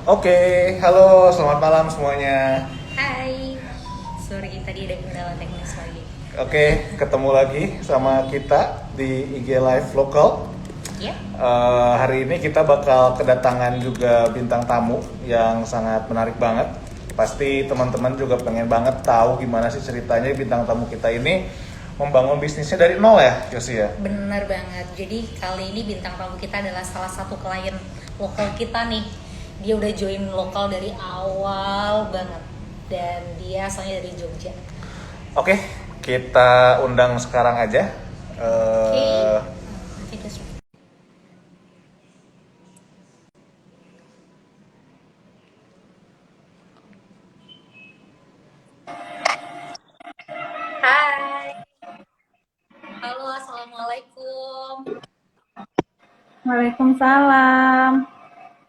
Oke, halo, selamat malam semuanya. Hai, sorry tadi ada kendala teknis lagi. Oke, ketemu lagi sama kita di IG Live Lokal. Ya, Hari ini kita bakal kedatangan juga bintang tamu yang sangat menarik banget. Pasti teman-teman juga pengen banget tahu gimana sih ceritanya bintang tamu kita ini membangun bisnisnya dari nol ya, Yosi ya? bener banget. Jadi kali ini bintang tamu kita adalah salah satu klien lokal kita nih. Dia udah join lokal dari awal banget dan dia asalnya dari Jogja. Oke, kita undang sekarang aja. Oke, Eh, nanti terus. Hai, halo, assalamualaikum. Waalaikumsalam.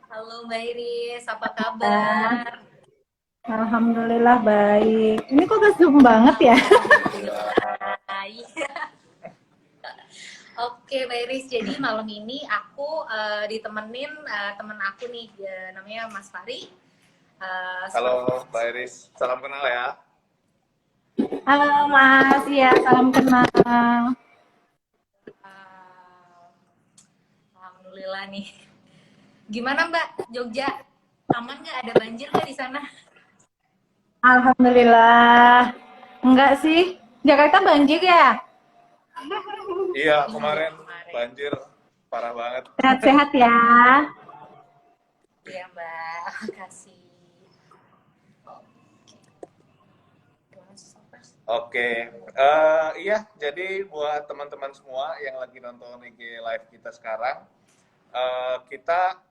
Halo Mbak Iris, apa Ah, kabar? Alhamdulillah baik. Ini kok gak Zoom banget ya? Alhamdulillah. Iya. Oke, Mbak Iris. Jadi malam ini aku ditemenin temen aku nih, namanya Mas Fari. Seperti Halo, Mbak Iris. Salam kenal ya. Halo Mas, ya salam kenal. eh, Alhamdulillah nih. Gimana Mbak, Jogja? Aman nggak? Ada banjir nggak di sana? Alhamdulillah. Enggak sih, Jakarta banjir ya? Iya, Iya, kemarin kemarin. banjir parah banget. Sehat-sehat ya. Iya Mbak, makasih. Oke, iya. Jadi buat teman-teman semua yang lagi nonton IG live kita sekarang, kita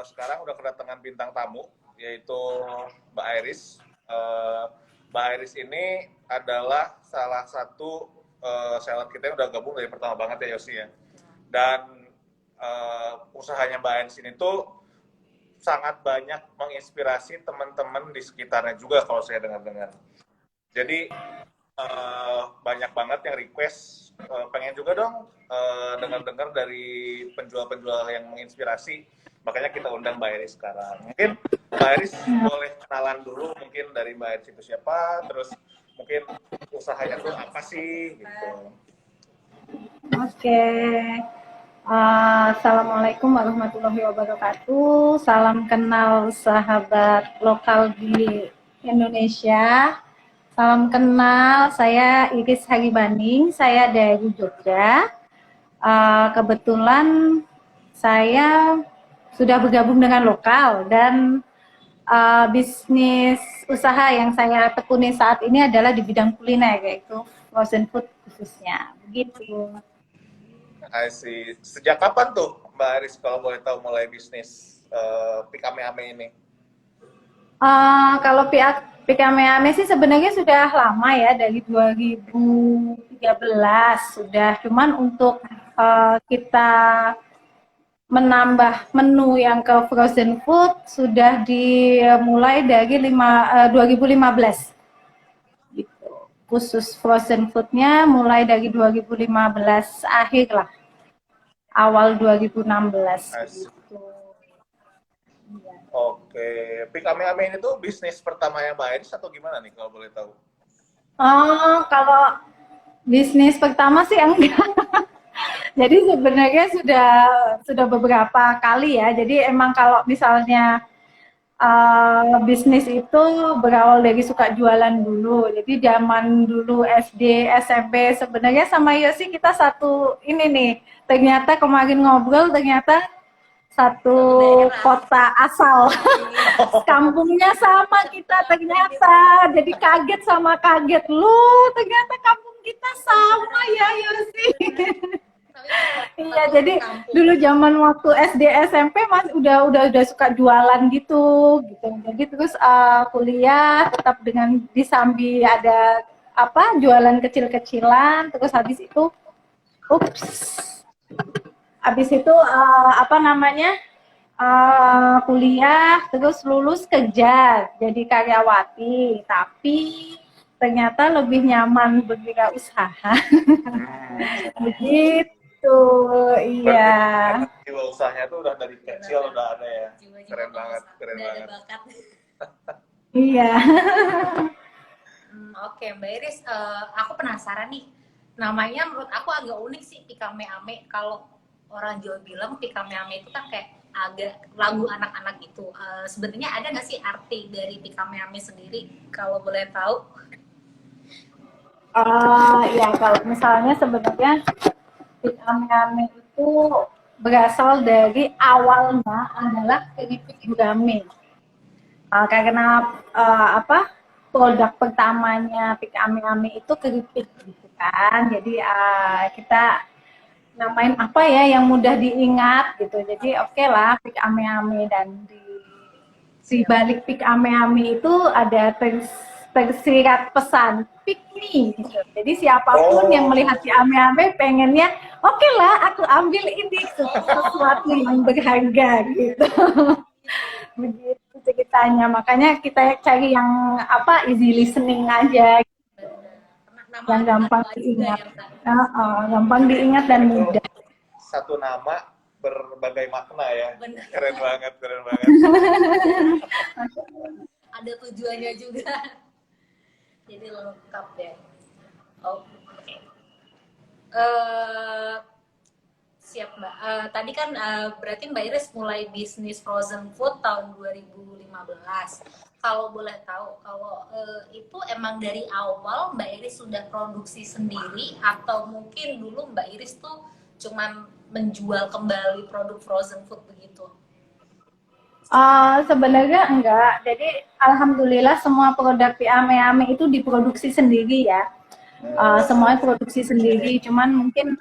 sekarang udah kedatangan bintang tamu, yaitu Mbak Iris. Eh, Mbak Iris ini adalah salah satu seller kita yang udah gabung dari pertama banget ya Yosi ya. Dan usahanya Mbak Iris ini tuh sangat banyak menginspirasi teman-teman di sekitarnya juga kalau saya dengar-dengar. Jadi banyak banget yang request pengen juga dong dengar-dengar dari penjual-penjual yang menginspirasi. Makanya kita undang Mbak Iris sekarang. Mungkin Mbak Iris boleh kenalan dulu mungkin dari Mbak Iris itu siapa, terus mungkin usahanya tuh apa sih gitu. Oke. Assalamualaikum warahmatullahi wabarakatuh. Salam kenal sahabat lokal di Indonesia. Salam kenal, saya Iris Haribaning, saya dari Jogja. Kebetulan saya sudah bergabung dengan lokal dan bisnis usaha yang saya tekuni saat ini adalah di bidang kuliner, yaitu frozen food khususnya. Begitu. I see. Sejak kapan tuh Mbak Iris kalau boleh tahu mulai bisnis Pikame-ame ini? Kalau pihak PKMAME sih sebenarnya sudah lama ya, dari 2013 sudah. Cuman untuk kita menambah menu yang ke frozen food sudah dimulai dari 2015 gitu. Khusus frozen foodnya mulai dari 2015 akhir lah, awal 2016 I see. gitu. Oke, Pikame-ame ini tuh bisnis pertama yang Mbak Iris atau gimana nih kalau boleh tahu? Kalau bisnis pertama sih enggak. Jadi sebenarnya sudah beberapa kali ya. Jadi emang kalau misalnya bisnis itu berawal dari suka jualan dulu. Jadi zaman dulu SD, SMP sebenarnya sama Yosi kita satu ini nih. Ternyata kemarin ngobrol ternyata satu Satu daerah. kota asal. Kampungnya sama kita ternyata. Jadi kaget sama kaget. Lu ternyata kampung kita sama ya Yosi. Iya, jadi dulu zaman waktu SD SMP Mas udah suka jualan gitu. Jadi terus kuliah tetap dengan disambi ada apa jualan kecil-kecilan. Terus ups, habis itu apa namanya kuliah terus lulus kerja jadi karyawati. Tapi ternyata lebih nyaman berwirausaha. Begitu, Berarti iya. jiwa usahanya tuh udah dari kecil udah ada ya. Jiwa-jiwa Keren banget, pengusaha. keren Udah ada banget. bakat. Iya. Oke, Mbak Iris, aku penasaran nih. Namanya menurut aku agak unik sih, Pikame Ame. Kalau orang Jawa bilang Pikame Ame itu kan kayak agak lagu anak-anak gitu. Sebenarnya ada nggak sih arti dari Pikame Ame sendiri? Kalau boleh tahu? Ya kalau misalnya sebenarnya Pik ame-ame itu berasal dari awalnya adalah keripik gurame. Karena apa produk pertamanya Pik ame-ame itu keripik gitu kan. Jadi kita namain apa ya yang mudah diingat gitu. Jadi oke lah Pik ame-ame dan di balik Pik ame-ame itu ada tersirat pesan pick me gitu. Jadi siapapun yang melihat si ame-ame pengennya oke lah aku ambil ini sesuatu yang berharga gitu. Begitu ceritanya. Makanya kita cari yang apa easy listening aja Nama yang gampang lagu juga diingat. ya, Mbak? Gampang diingat dan mudah. Satu nama berbagai makna ya. Bener. Keren banget, keren banget. Ada tujuannya juga. Jadi lengkap ya. Oke. Siap Mbak. Tadi kan berarti Mbak Iris mulai bisnis frozen food tahun 2015. Kalau boleh tahu, kalau itu emang dari awal Mbak Iris sudah produksi sendiri atau mungkin dulu Mbak Iris tuh cuman menjual kembali produk frozen food begitu? Sebenarnya enggak. Jadi alhamdulillah semua produk di ame-ame itu diproduksi sendiri ya. Semuanya produksi sendiri. Cuman mungkin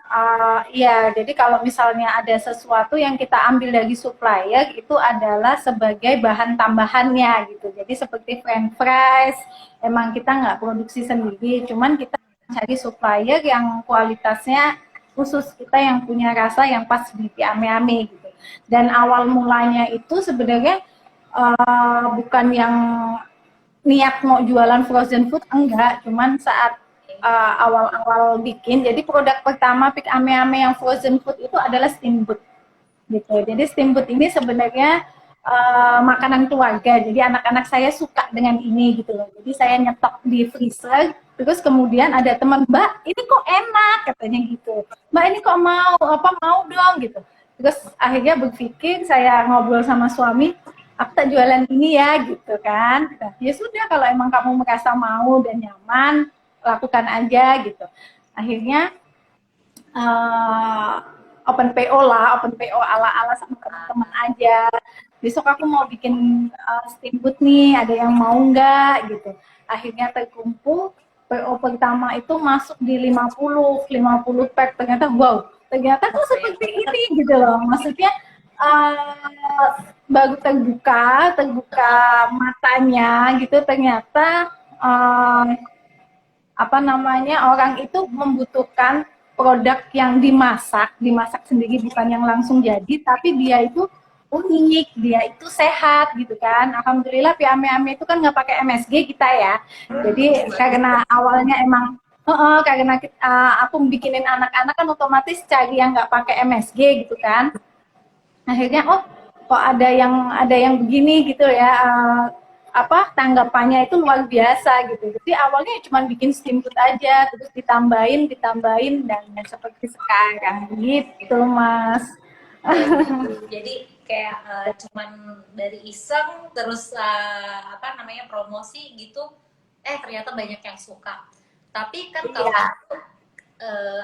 ya. Jadi kalau misalnya ada sesuatu yang kita ambil dari supplier itu adalah sebagai bahan tambahannya gitu. Jadi seperti French fries, emang kita nggak produksi sendiri. Cuman kita cari supplier yang kualitasnya khusus, kita yang punya rasa yang pas di ame-ame gitu. Dan awal mulanya itu sebenarnya bukan yang niat mau jualan frozen food, enggak, cuman saat awal-awal bikin, jadi produk pertama Pik ame-ame yang frozen food itu adalah steamboat gitu. Jadi steamboat ini sebenarnya makanan keluarga, jadi anak-anak saya suka dengan ini gitu loh. Jadi saya nyetok di freezer, terus kemudian ada teman, Mbak ini kok enak katanya gitu, Mbak ini kok mau dong gitu. Terus akhirnya berpikir, saya ngobrol sama suami, aku tak jualan ini ya gitu kan. Ya sudah, kalau emang kamu merasa mau dan nyaman, lakukan aja gitu. Akhirnya open PO ala-ala sama teman-teman aja. Besok aku mau bikin steamboat nih, ada yang mau nggak gitu. Akhirnya terkumpul, PO pertama itu masuk di 50 pack, ternyata wow, ternyata kok seperti ini gitu loh. Maksudnya baru terbuka matanya gitu, ternyata orang itu membutuhkan produk yang dimasak sendiri, bukan yang langsung jadi, tapi dia itu unik, dia itu sehat gitu kan. Alhamdulillah Pik ame-ame itu kan nggak pakai MSG kita ya. Jadi karena awalnya emang karena aku bikinin anak-anak kan otomatis cari yang nggak pakai MSG gitu kan. Akhirnya kok ada yang begini gitu ya. Tanggapannya itu luar biasa gitu. Jadi awalnya cuma bikin steamboat aja, terus ditambahin dan seperti sekarang gitu, Mas. Jadi kayak cuman dari iseng terus promosi gitu, ternyata banyak yang suka. Tapi kan kalau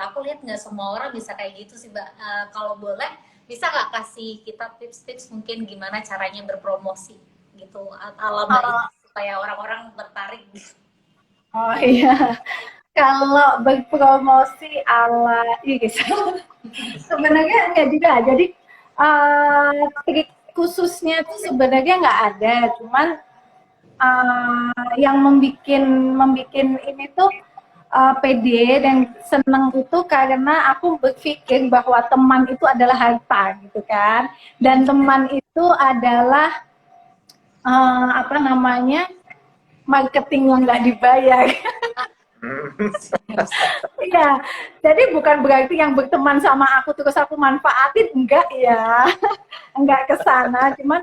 aku lihat nggak semua orang bisa kayak gitu sih, Mbak. Kalau boleh bisa nggak kasih kita tips-tips mungkin gimana caranya berpromosi gitu ala Mbak, supaya orang-orang tertarik gitu. Oh iya, kalau berpromosi ala sebenarnya enggak juga. Jadi trik khususnya itu sebenarnya nggak ada, cuman yang membuat ini tuh pede dan seneng itu karena aku berpikir bahwa teman itu adalah harta gitu kan, dan teman itu adalah marketing yang nggak dibayar. Iya, jadi bukan berarti yang berteman sama aku terus aku manfaatin, enggak ya, enggak ke sana. Cuman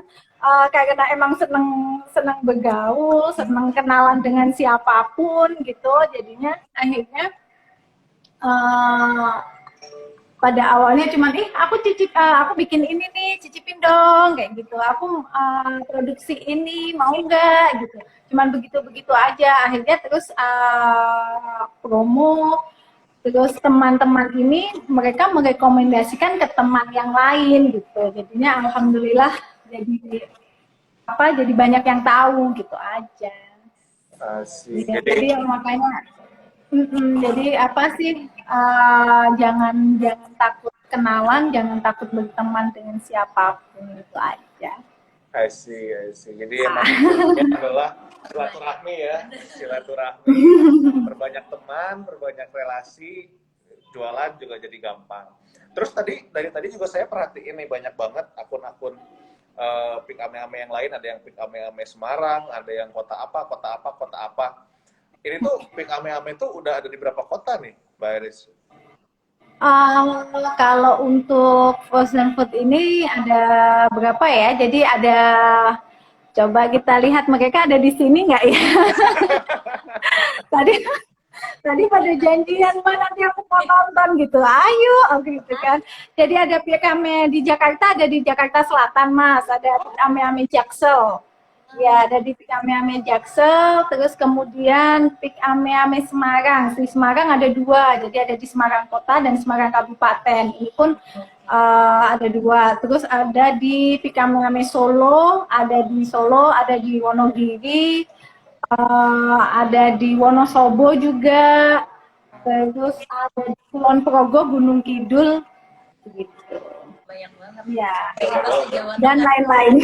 karena emang seneng seneng bergaul, seneng kenalan dengan siapapun gitu, jadinya akhirnya eh, pada awalnya cuman aku bikin ini nih, cicipin dong kayak gitu. Aku produksi ini mau nggak gitu. Cuman begitu-begitu aja. Akhirnya terus promo. Terus teman-teman ini mereka merekomendasikan ke teman yang lain gitu. Jadinya alhamdulillah jadi banyak yang tahu gitu aja. Asik. Jadi makanya jadi apa sih jangan takut kenalan, jangan takut berteman dengan siapapun itu aja. I see. Jadi emang ini adalah silaturahmi ya, silaturahmi, berbanyak teman, berbanyak relasi, jualan juga jadi gampang. Terus dari tadi juga saya perhatiin nih banyak banget akun-akun Pik Ame-Ame yang lain, ada yang Pik Ame-Ame Semarang, ada yang kota apa. Ini tuh Pik Ame-Ame tuh udah ada di berapa kota nih, Mbak Iris? Kalau untuk frozen food ini ada berapa ya? Jadi coba kita lihat mereka ada di sini nggak ya? tadi tadi pada janjian Mbak nanti aku mau nonton gitu. Ayo, gitu kan. Jadi ada Pik Ame di Jakarta, ada di Jakarta Selatan Mas, ada Pik Ame-Ame Jaksel. Ya, ada di Pik Ame-Ame Jaksel, terus kemudian Pik Ame-Ame Semarang. Di Semarang ada 2, jadi ada di Semarang Kota dan Semarang Kabupaten. Ini pun ada 2. Terus ada di Pik Ame-Ame Solo, ada di Wonogiri, ada di Wonosobo juga, terus ada di Kulon Progo, Gunung Kidul, gitu. Banyak banget. Ya, Jawa dan Tengah. lain-lain.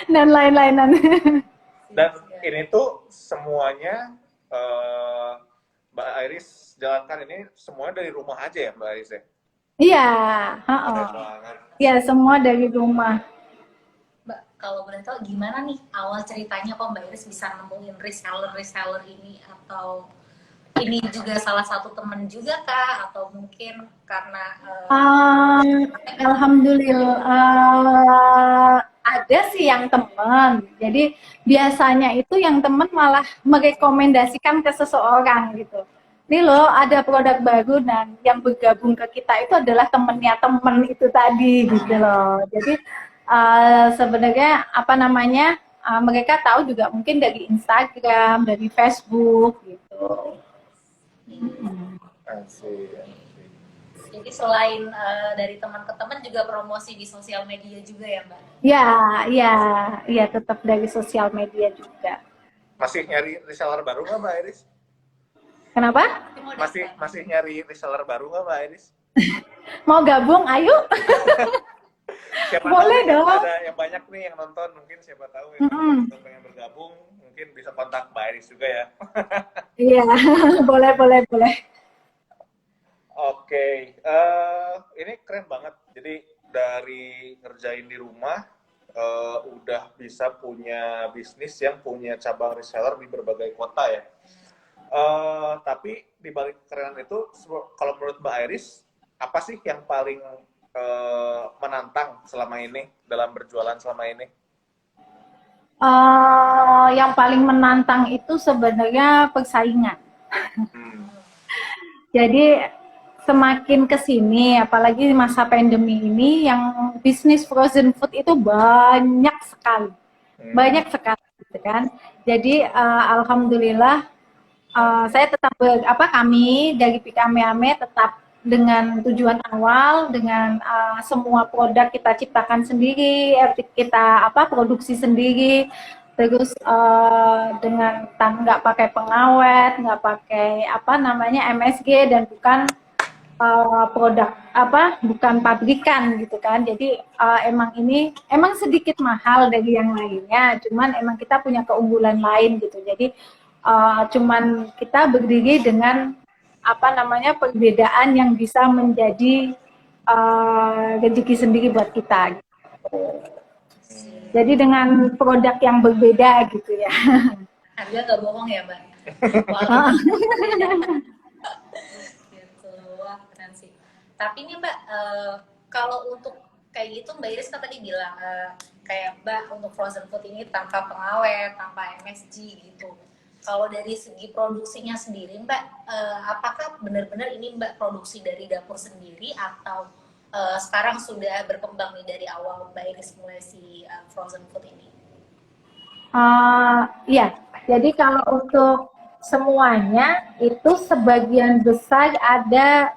Dan lain-lainan. Dan ini tuh semuanya Mbak Iris jalankan ini semuanya dari rumah aja ya Mbak Iris ya? Iya, Keren banget. ya semua dari rumah. Mbak, kalau boleh tahu gimana nih awal ceritanya kok Mbak Iris bisa nemuin reseller ini, atau ini juga salah satu teman juga kah, atau mungkin karena Alhamdulillah ada sih yang teman. Jadi biasanya itu yang teman malah merekomendasikan ke seseorang gitu. Ini loh ada produk baru dan yang bergabung ke kita itu adalah temennya temen itu tadi gitu loh. Jadi sebenarnya apa namanya mereka tahu juga mungkin dari Instagram, dari Facebook gitu. Asik. jadi selain dari teman ke teman juga promosi di sosial media juga ya Mbak? Ya, tetap dari sosial media juga. Masih nyari reseller baru nggak Mbak Iris? Kenapa? Masih nyari reseller baru nggak Mbak Iris? Mau gabung? Ayo. Siapa Boleh tahu dong. ada yang banyak nih yang nonton, mungkin siapa tahu yang pengen bergabung, mungkin bisa kontak Mbak Iris juga ya. Iya, boleh. Oke, ini keren banget. Jadi dari ngerjain di rumah, udah bisa punya bisnis yang punya cabang reseller di berbagai kota ya. Tapi di balik kerenan itu, kalau menurut Mbak Iris, apa sih yang paling menantang selama ini dalam berjualan selama ini? Yang paling menantang itu sebenarnya persaingan. Jadi semakin kesini, apalagi di masa pandemi ini, yang bisnis frozen food itu banyak sekali, gitu kan. Jadi alhamdulillah saya tetap kami dari Pik Ame-Ame tetap dengan tujuan awal, dengan semua produk kita ciptakan sendiri, kita produksi sendiri, terus dengan nggak pakai pengawet, nggak pakai MSG, dan bukan produk bukan pabrikan gitu kan. Jadi emang sedikit mahal dari yang lainnya, cuman emang kita punya keunggulan lain gitu. Jadi cuman kita berdiri dengan perbedaan yang bisa menjadi rezeki sendiri buat kita gitu. Jadi dengan produk yang berbeda gitu ya. Harga nggak bohong ya Mbak? Tapi nih Mbak, kalau untuk kayak gitu Mbak Iris kan tadi bilang kayak Mbak untuk frozen food ini tanpa pengawet, tanpa MSG gitu. Kalau dari segi produksinya sendiri Mbak, apakah benar-benar ini Mbak produksi dari dapur sendiri atau sekarang sudah berkembang nih dari awal Mbak Iris mulai si frozen food ini? Iya, jadi kalau untuk semuanya itu sebagian besar ada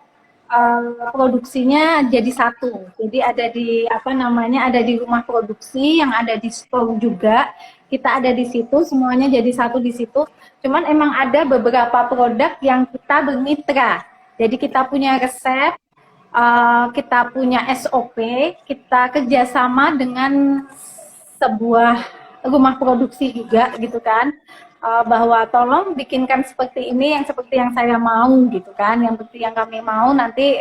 produksinya jadi satu. Jadi ada di apa namanya ada di rumah produksi yang ada di store juga. Kita ada di situ, semuanya jadi satu di situ. Cuman emang ada beberapa produk yang kita bermitra. Jadi kita punya resep, kita punya SOP, kita kerjasama dengan sebuah rumah produksi juga gitu kan, bahwa tolong bikinkan seperti ini yang seperti yang saya mau gitu kan, yang seperti yang kami mau nanti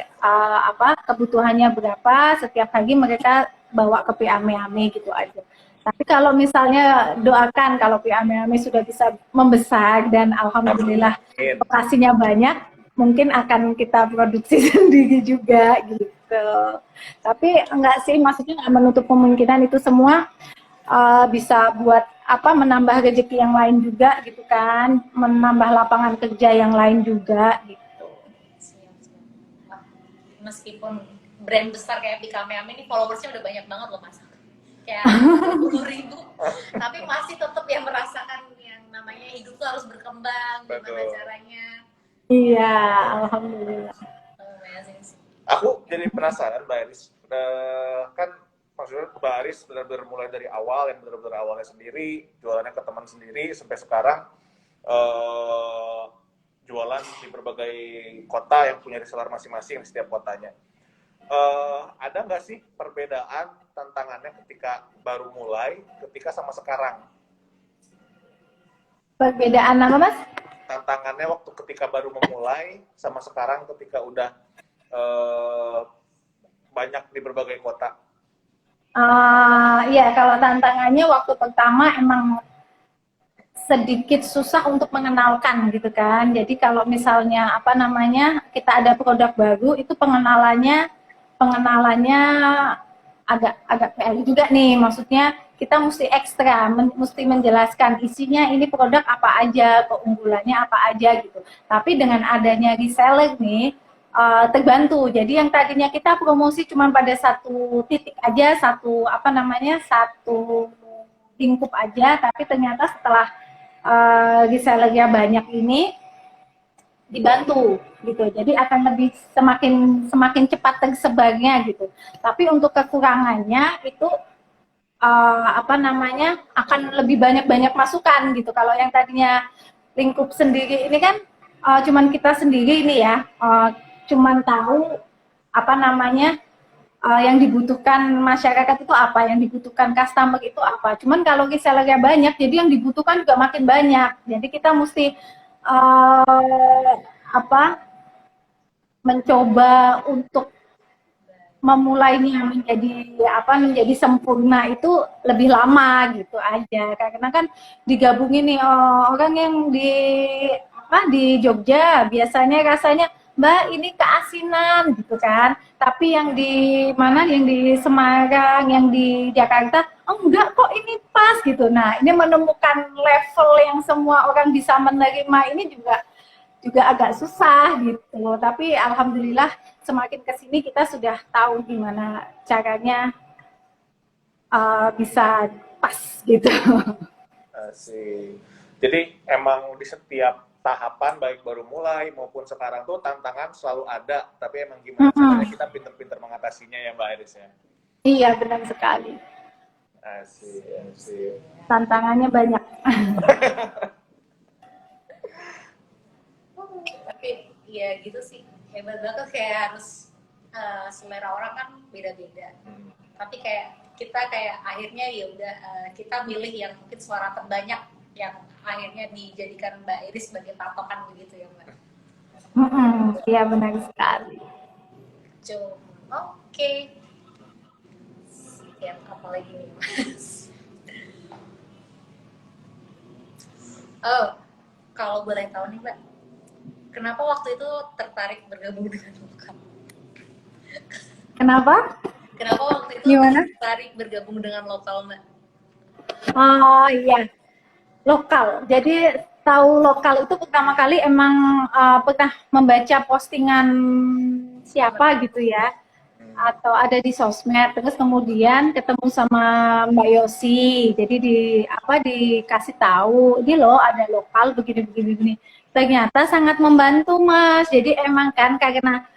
apa kebutuhannya berapa setiap hari mereka bawa ke PAME gitu aja. Tapi kalau misalnya doakan kalau PAME sudah bisa membesar dan alhamdulillah lokasinya banyak, mungkin akan kita produksi sendiri juga gitu. Tapi enggak sih, maksudnya nggak menutup kemungkinan itu semua bisa buat apa menambah rezeki yang lain juga gitu kan, menambah lapangan kerja yang lain juga gitu. Meskipun brand besar kayak Bikame ini followersnya udah banyak banget loh Mas, kayak 20.000, tapi masih tetap ya merasakan yang namanya hidup tuh harus berkembang. Gimana caranya? Iya, alhamdulillah. Aku jadi penasaran Mbak Iris, kan maksudnya Mbak Aris benar-benar mulai dari awal, yang benar-benar awalnya sendiri, jualannya ke teman sendiri, sampai sekarang jualan di berbagai kota yang punya reseller masing-masing di setiap kotanya. Ada nggak sih perbedaan tantangannya ketika baru mulai, ketika sama sekarang? Perbedaan apa Mas? Tantangannya waktu ketika baru memulai, sama sekarang ketika udah banyak di berbagai kota. Iya, kalau tantangannya waktu pertama emang sedikit susah untuk mengenalkan gitu kan. Jadi kalau misalnya apa namanya kita ada produk baru itu pengenalannya agak PR juga nih. Maksudnya kita mesti ekstra, mesti menjelaskan isinya ini produk apa aja, keunggulannya apa aja gitu. Tapi dengan adanya reseller nih terbantu. Jadi yang tadinya kita promosi cuma pada satu titik aja, satu apa namanya satu lingkup aja, tapi ternyata setelah resellernya banyak ini dibantu gitu, jadi akan lebih semakin cepat tersebarnya gitu. Tapi untuk kekurangannya itu apa namanya akan lebih banyak masukan gitu. Kalau yang tadinya lingkup sendiri ini kan cuman kita sendiri ini ya, cuman tahu apa namanya yang dibutuhkan masyarakat itu apa, yang dibutuhkan customer itu apa. Cuman kalau resellernya banyak, jadi yang dibutuhkan juga makin banyak. Jadi kita mesti apa mencoba untuk memulainya menjadi sempurna itu lebih lama gitu aja. Karena kan digabungin nih orang yang di Jogja biasanya rasanya Mbak ini keasinan gitu kan, tapi yang di mana, yang di Semarang, yang di Jakarta enggak kok ini pas gitu. Nah ini menemukan level yang semua orang bisa menerima ini juga agak susah gitu. Tapi alhamdulillah semakin kesini kita sudah tahu gimana caranya bisa pas gitu. Asik. Jadi emang di setiap tahapan baik baru mulai maupun sekarang tuh tantangan selalu ada, tapi emang gimana caranya kita pinter-pinter mengatasinya ya Mbak Iris ya. Iya benar sekali. Asik. Tantangannya banyak. Tapi ya gitu sih, hebat banget, kayak harus selera orang kan beda-beda. Tapi kayak kita akhirnya ya udah kita milih yang mungkin suara terbanyak yang akhirnya dijadikan Mbak Iris sebagai patokan begitu ya Mbak. Iya benar sekali. Oke. Siap, apa lagi nih Mas? Oh, kalau boleh tahu nih Mbak, kenapa waktu itu tertarik bergabung dengan Bukam? Kenapa? Kenapa waktu itu Gimana? tertarik bergabung dengan lokal, Mbak? Oh iya, lokal. Jadi tahu lokal itu pertama kali emang pernah membaca postingan siapa gitu ya, atau ada di sosmed. Terus kemudian ketemu sama Mbak Yosi. Jadi dikasih tahu, ini loh ada lokal begini. Ternyata sangat membantu Mas. Jadi emang kan karena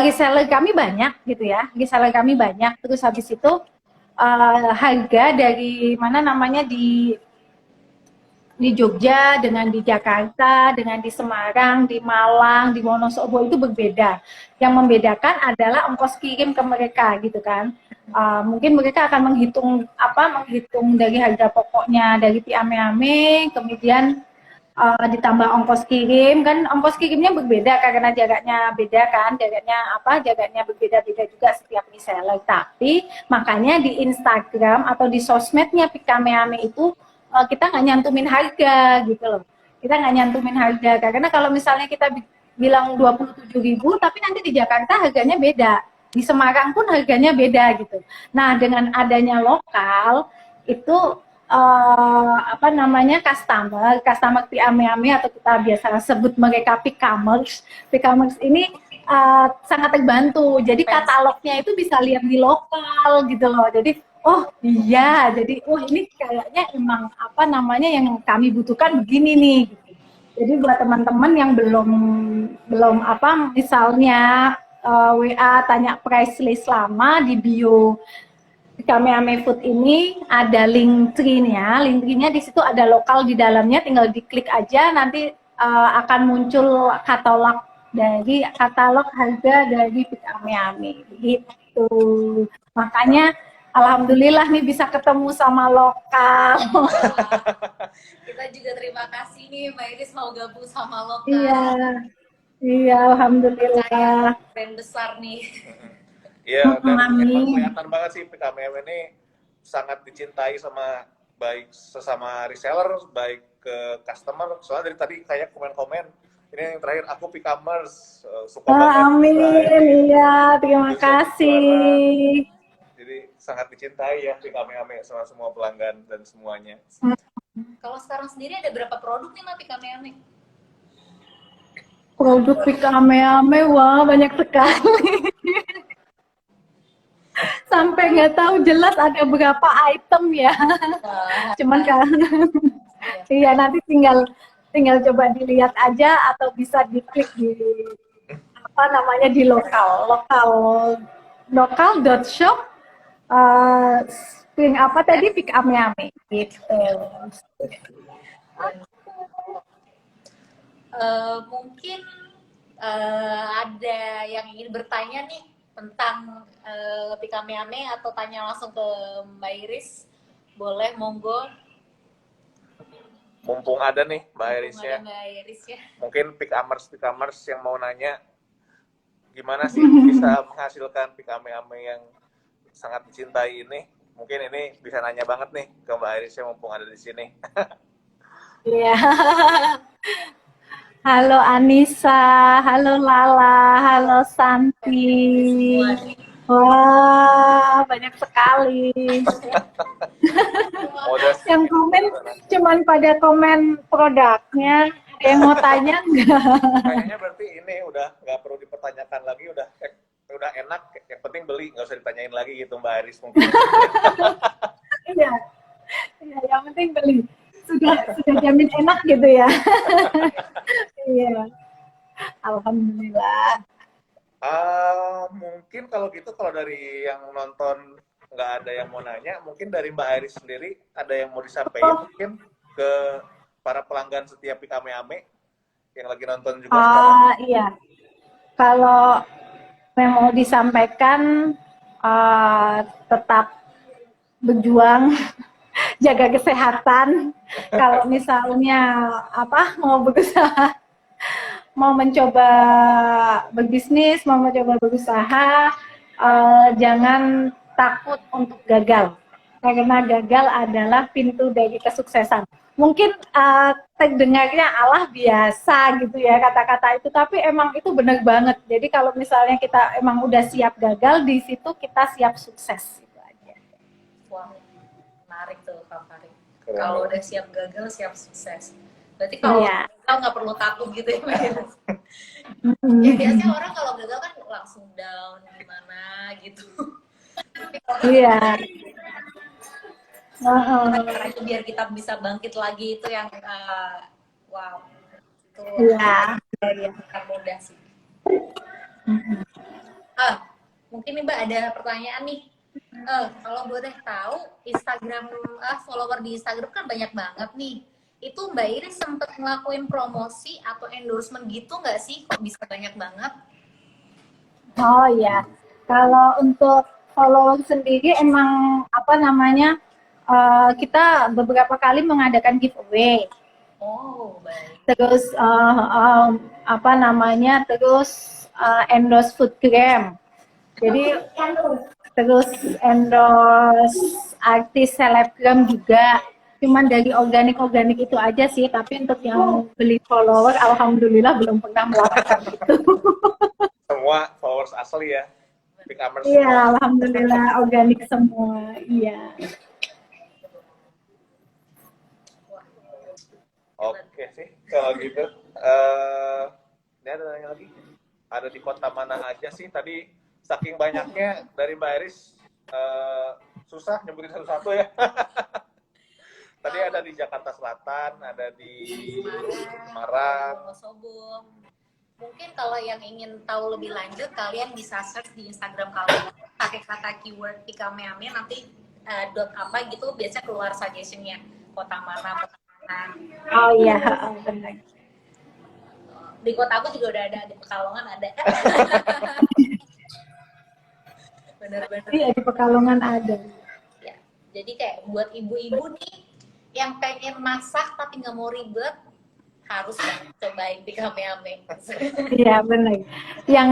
reseller kami banyak gitu ya, reseller kami banyak. Terus habis itu harga dari mana namanya di Jogja dengan di Jakarta, dengan di Semarang, di Malang, di Wonosobo itu berbeda. Yang membedakan adalah ongkos kirim ke mereka gitu kan. Mungkin mereka akan menghitung dari harga pokoknya dari Piame-ame, kemudian ditambah ongkos kirim, kan ongkos kirimnya berbeda karena jaraknya beda kan, jaraknya berbeda-beda juga setiap reseller. Tapi makanya di Instagram atau di sosmednya Piame-ame itu kita nggak nyantumin harga gitu loh. Kita nggak nyantumin harga karena kalau misalnya kita bilang 27.000 tapi nanti di Jakarta harganya beda, di Semarang pun harganya beda gitu. Nah dengan adanya lokal itu customer Piame-ame atau kita biasa sebut mereka Pick-commerce ini sangat terbantu. Jadi katalognya itu bisa lihat di lokal gitu loh. Jadi oh iya, jadi ini kayaknya emang yang kami butuhkan begini nih. Jadi buat teman-teman yang belum misalnya WA tanya price list lama di bio Piame-ame Food ini ada link tree-nya. Link tree-nya di situ ada lokal di dalamnya, tinggal diklik aja nanti akan muncul katalog harga dari Piame-ame gitu. Makanya alhamdulillah nih bisa ketemu sama lokal. Kita juga terima kasih nih Mbak Iris mau gabung sama lokal. Iya. Iya, alhamdulillah. Brand besar nih. Iya, dan Amin. emang kelihatan banget sih Piame-ame ini sangat dicintai sama baik sesama reseller, baik ke customer. Soalnya dari tadi kayak komen-komen, ini yang terakhir aku Pick-commerce, suka banget. Amin, iya, terima Bisa kasih. Jadi sangat dicintai ya Piame-ame sama semua pelanggan dan semuanya. Kalau sekarang sendiri ada berapa produk nih Mbak Piame-ame? Produk Piame-ame, wah banyak sekali. Sampai nggak tahu jelas ada berapa item ya. Cuman kan, iya nanti tinggal coba dilihat aja atau bisa diklik di di lokal.shop spring tadi Piame-ame gitu. Mungkin ada yang ingin bertanya nih tentang Piame-ame atau tanya langsung ke Mbak Iris, boleh, monggo. Mumpung ada nih Mbak Iris ya. Mungkin Pick-commerce yang mau nanya gimana sih bisa menghasilkan Piame-ame yang sangat dicintai ini. Mungkin ini bisa nanya banget nih ke Mbak Iris ya mumpung ada di sini. Iya. Halo Anissa, halo Lala, halo Santi. Wah, banyak sekali. Yang komen cuman pada komen produknya. Ada yang mau tanya nggak? Kayaknya berarti ini udah nggak perlu dipertanyakan lagi, udah enak. Yang penting beli, nggak usah ditanyain lagi gitu Mbak Iris mungkin. Iya, yang penting beli. Sudah jamin enak gitu ya. Iya, alhamdulillah. Mungkin kalau gitu, kalau dari yang nonton nggak ada yang mau nanya, mungkin dari Mbak Iris sendiri ada yang mau disampaikan mungkin ke para pelanggan setiap Piame-ame yang lagi nonton juga sekarang. Iya, kalau yang mau disampaikan tetap berjuang, jaga kesehatan. Kalau misalnya mau berusaha, mau mencoba berbisnis, mau mencoba berusaha, jangan takut untuk gagal. karena gagal adalah pintu dari kesuksesan. Mungkin terdengarnya Allah biasa gitu ya kata-kata itu, tapi emang itu benar banget. Jadi kalau misalnya kita emang udah siap gagal, di situ kita siap sukses. Itu aja. Wah, menarik tuh Kak Fari. Keren. Kalau udah siap gagal, siap sukses. Berarti kalau Iya. gagal nggak perlu takut gitu ya, Mbak. Ya biasanya orang kalau gagal kan langsung down gimana gitu. Tapi kalau Iya. caranya biar kita bisa bangkit lagi itu yang wow, itu Iya. bukan mudah sih. Mungkin nih Mbak ada pertanyaan nih. Kalau boleh tahu Instagram follower di Instagram kan banyak banget nih. Itu Mbak Iris sempet ngelakuin promosi atau endorsement gitu nggak sih? Kok bisa banyak banget? Oh iya, kalau untuk follower sendiri emang apa namanya kita beberapa kali mengadakan giveaway. Oh baik. Terus apa namanya, terus endorse foodgram. Jadi terus endorse artis selebgram juga. Cuman dari organik itu aja sih. Tapi untuk yang beli follower, alhamdulillah belum pernah melakukan itu. Semua followers asli ya. Pick-amers Iya, semua. alhamdulillah organik semua. Iya. Oke sih, kalau gitu. Ini ada nanya lagi. Ada di kota mana aja sih? Tadi saking banyaknya dari Mbak Iris, susah nyebutin satu-satu ya. Tadi ada di Jakarta Selatan, ada di Semarang. Wonosobo. Mungkin kalau yang ingin tahu lebih lanjut, kalian bisa search di Instagram kalian pakai kata keyword Pikameame, nanti dot apa gitu biasanya keluar suggestionnya kota mana. Oh iya, benar. Di kota aku juga udah ada, di Pekalongan ada. Bener-bener. Iya, di Pekalongan ada. Ya, jadi kayak buat ibu-ibu nih yang pengen masak tapi nggak mau ribet, harus cobain Pikameame. Iya, benar. Yang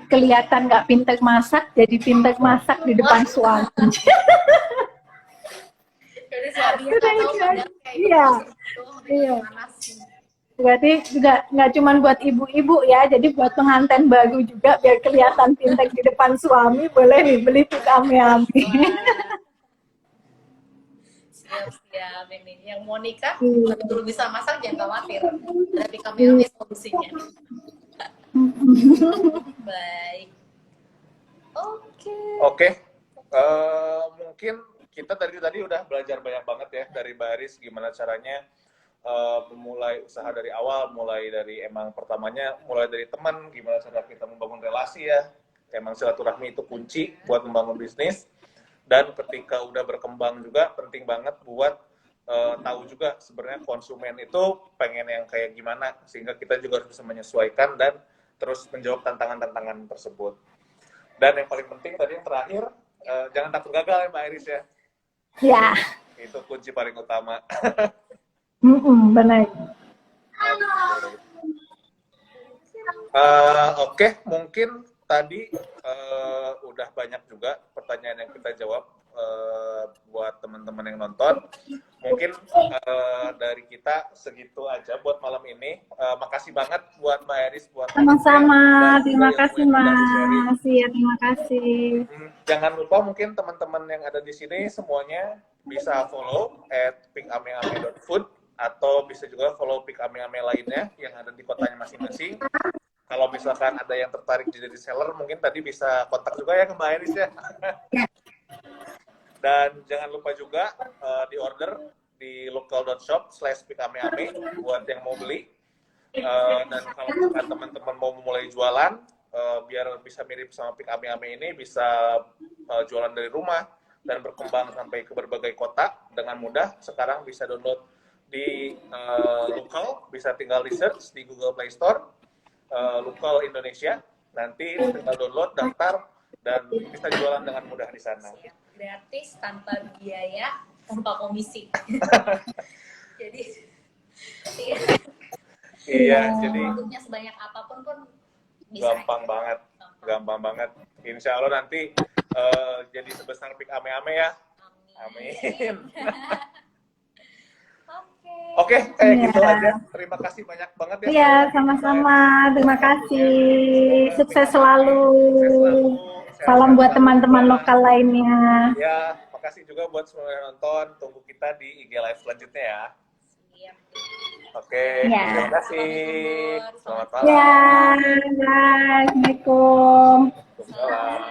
kelihatan nggak pintar masak, jadi pintar masak di depan suami. Jadi suaminya nggak tahu padahal kayak Iya. Iya. Berarti nggak cuma buat ibu-ibu ya, jadi buat pengantin baru juga biar kelihatan pintar di depan suami, boleh nih beli Pikameame. Siap ini. Yang mau nikah belum bisa masak jangan khawatir. Ada Pikameame solusinya. Baik. Oke. Mungkin kita tadi udah belajar banyak banget ya dari Mbak Iris gimana caranya memulai usaha dari awal, mulai dari mulai dari teman, gimana cara kita membangun relasi ya. Emang silaturahmi itu kunci buat membangun bisnis. Dan ketika udah berkembang juga penting banget buat tahu juga sebenarnya konsumen itu pengen yang kayak gimana, sehingga kita juga harus bisa menyesuaikan dan terus menjawab tantangan-tantangan tersebut. Dan yang paling penting tadi yang terakhir, jangan takut gagal ya Mbak Iris ya. Ya. Itu kunci paling utama. Benar. Oke, mungkin tadi udah banyak juga pertanyaan yang kita jawab buat teman-teman yang nonton. Mungkin dari kita segitu aja buat malam ini. Makasih banget buat Mbak Iris buat sama-sama. Terima kasih Mas. Iya, terima kasih. Jangan lupa mungkin teman-teman yang ada di sini semuanya bisa follow @pikameame.food atau bisa juga follow Pikameame lainnya yang ada di kotanya masing-masing. Kalau misalkan ada yang tertarik jadi reseller, mungkin tadi bisa kontak juga ya ke Mbak Iris ya. Dan jangan lupa juga di order di local.shop/pikameame buat yang mau beli. Dan kalau misalkan teman-teman mau memulai jualan, biar bisa mirip sama Pikameame ini, bisa jualan dari rumah dan berkembang sampai ke berbagai kota dengan mudah. Sekarang bisa download di Local, bisa tinggal di search di Google Play Store, Local Indonesia, nanti tinggal download, daftar, dan bisa jualan dengan mudah di sana. Gratis, tanpa biaya, tanpa komisi. Jadi, iya, jadi produknya sebanyak apapun pun bisa. Gampang banget. Insya Allah nanti jadi sebesar Pikameame ya. Amin. Oke. Oke, kayak Iya. gitu aja. Terima kasih banyak banget ya. Iya, sekali lagi, sama-sama. Mbak. Terima kasih. Semoga Sukses minggu selalu. depan sukses selalu, Salam sehat-sehat buat selalu teman-teman juga. lokal lainnya. Ya, makasih juga buat semua yang nonton. Tunggu kita di IG Live selanjutnya ya. Siap. Oke, Ya. terima kasih. Selamat Selamat malam. Ya, malam. bye. Assalamualaikum. Waalaikumsalam.